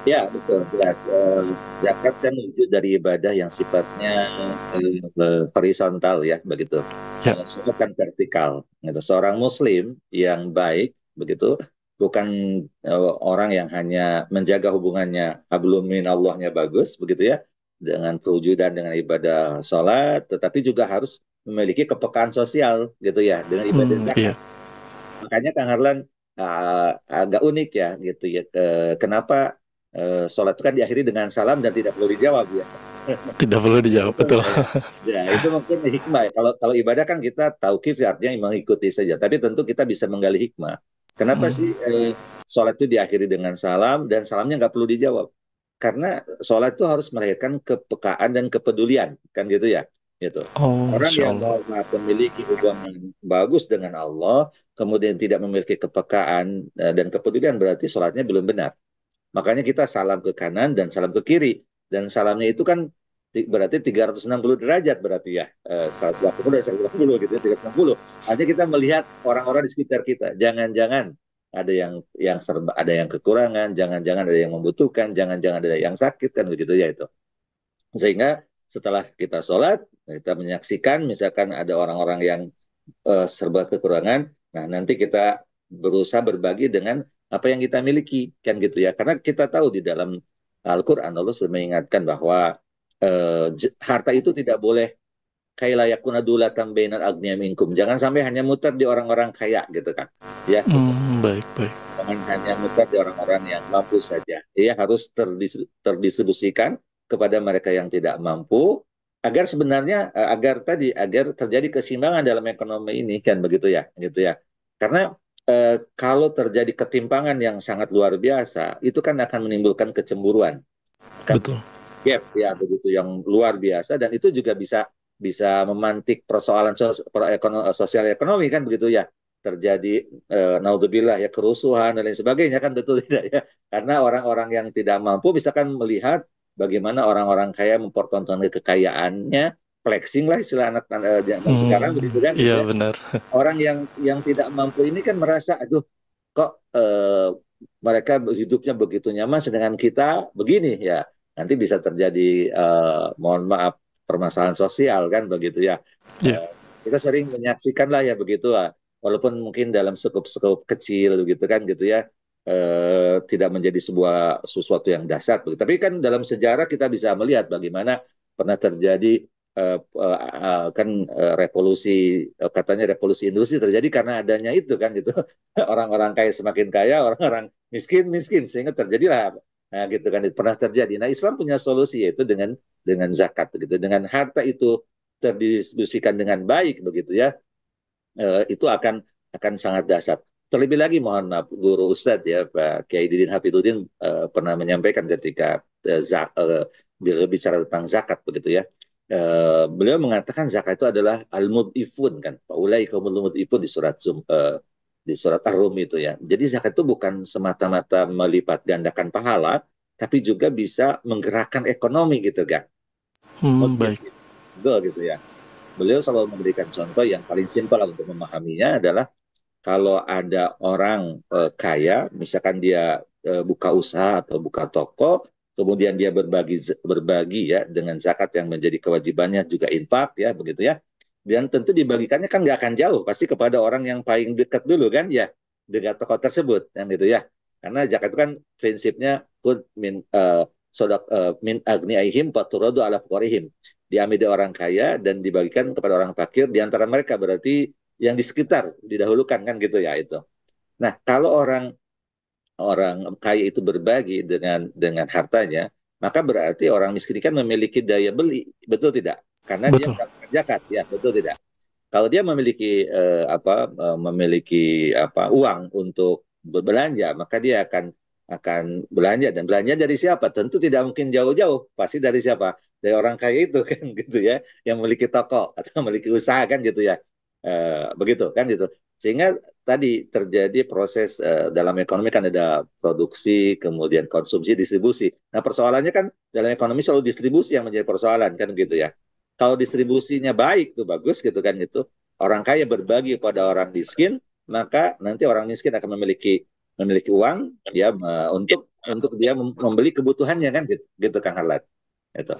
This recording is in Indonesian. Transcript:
Ya, betul, jelas. Zakat kan wujud dari ibadah yang sifatnya horizontal ya, begitu. Ya. Sholat kan vertikal. Gitu. Seorang Muslim yang baik, begitu, bukan orang yang hanya menjaga hubungannya hablum minallahnya bagus, begitu ya, dengan kewujudan dengan ibadah sholat, tetapi juga harus memiliki kepekaan sosial, gitu ya, dengan ibadah Iya. zakat. Makanya Kang Harlan agak unik ya gitu ya. Kenapa sholat itu kan diakhiri dengan salam dan tidak perlu dijawab ya. Tidak perlu Ya, dijawab, itu, betul. itu mungkin hikmah ya. Kalau kalau ibadah kan kita tauqif ya, artinya mengikuti saja. Tapi tentu kita bisa menggali hikmah. Kenapa Hmm. sih sholat itu diakhiri dengan salam dan salamnya nggak perlu dijawab? Karena sholat itu harus melahirkan kepekaan dan kepedulian, kan gitu ya. Gitu. Oh, Orang Masya yang Allah. memiliki hubungan bagus dengan Allah, kemudian tidak memiliki kepekaan dan kepedulian, berarti sholatnya belum benar. Makanya kita salam ke kanan dan salam ke kiri. Dan salamnya itu kan berarti 360 derajat berarti ya. 180 dan 180 gitu ya, 360. Artinya kita melihat orang-orang di sekitar kita. Jangan-jangan ada yang serba, ada yang kekurangan, jangan-jangan ada yang membutuhkan, jangan-jangan ada yang sakit kan begitu ya itu. Sehingga setelah kita sholat, kita menyaksikan misalkan ada orang-orang yang serba kekurangan, nah nanti kita berusaha berbagi dengan apa yang kita miliki, kan gitu ya. Karena kita tahu di dalam Al-Quran Allah sudah mengingatkan bahwa harta itu tidak boleh kailayakuna dulatan bainal agniya minkum. Jangan sampai hanya muter di orang-orang kaya gitu kan. Ya, gitu. Baik, baik. Jangan hanya muter di orang-orang yang mampu saja. Ia harus terdistribusikan kepada mereka yang tidak mampu agar sebenarnya agar terjadi keseimbangan dalam ekonomi ini kan begitu ya, gitu ya. Karena kalau terjadi ketimpangan yang sangat luar biasa, itu kan akan menimbulkan kecemburuan, kan Betul. gap ya begitu yang luar biasa dan itu juga bisa bisa memantik persoalan sosial ekonomi kan begitu ya terjadi naudzubillah ya kerusuhan dan lain sebagainya kan betul tidak ya karena orang-orang yang tidak mampu misalkan melihat bagaimana orang-orang kaya mempertontonkan kekayaannya flexing lah istilah anak zaman sekarang begitu kan Iya, gitu ya benar. orang yang tidak mampu ini kan merasa aduh kok mereka hidupnya begitu nyaman sedangkan kita begini ya nanti bisa terjadi mohon maaf permasalahan sosial kan begitu ya. Iya. Eh, kita sering menyaksikan lah ya begitu lah walaupun mungkin dalam skop-skop kecil gitu kan gitu ya tidak menjadi sebuah sesuatu yang dasar tapi kan dalam sejarah kita bisa melihat bagaimana pernah terjadi kan revolusi katanya revolusi industri terjadi karena adanya itu kan gitu orang-orang kaya semakin kaya orang-orang miskin miskin sehingga terjadilah nah gitu kan itu pernah terjadi nah Islam punya solusi yaitu dengan zakat gitu dengan harta itu terdistribusikan dengan baik begitu ya itu akan sangat dasar terlebih lagi mohon maaf guru Ustadz ya Pak Kiai Didin Hafidudin pernah menyampaikan ketika beliau bicara tentang zakat begitu ya beliau mengatakan zakat itu adalah al-mud'ifun kan. Paulai kaumul mud'ifun di surat Ar-Rum itu ya. Jadi zakat itu bukan semata-mata melipat gandakan pahala, tapi juga bisa menggerakkan ekonomi gitu kan. Baik. Mud'ifun. Betul gitu ya. Beliau selalu memberikan contoh yang paling simpel untuk memahaminya adalah kalau ada orang kaya, misalkan dia buka usaha atau buka toko, kemudian dia berbagi ya dengan zakat yang menjadi kewajibannya juga infak ya begitu ya. Dan tentu dibagikannya kan nggak akan jauh, pasti kepada orang yang paling dekat dulu kan ya dengan toko tersebut kan gitu ya. Karena zakat itu kan prinsipnya kun min sodak min agniaihim faturadu ala fuqarihim. Diambil dari orang kaya dan dibagikan kepada orang fakir di antara mereka berarti yang di sekitar didahulukan kan gitu ya itu. Nah, kalau orang orang kaya itu berbagi dengan hartanya, maka berarti orang miskin kan memiliki daya beli, betul tidak? Karena dia Betul. mendapatkan zakat, ya betul tidak? Kalau dia memiliki memiliki uang untuk berbelanja, maka dia akan belanja dan belanja dari siapa? Tentu tidak mungkin jauh-jauh, pasti dari siapa? Dari orang kaya itu kan gitu ya, yang memiliki toko atau memiliki usaha kan gitu ya. Begitu kan gitu. Sehingga tadi terjadi proses dalam ekonomi kan ada produksi, kemudian konsumsi, distribusi. Nah, persoalannya kan dalam ekonomi selalu distribusi yang menjadi persoalan kan gitu ya. Kalau distribusinya baik tuh bagus gitu kan itu orang kaya berbagi pada orang miskin maka nanti orang miskin akan memiliki uang ya untuk untuk dia membeli kebutuhannya kan gitu, gitu Kang Harlan. Itu.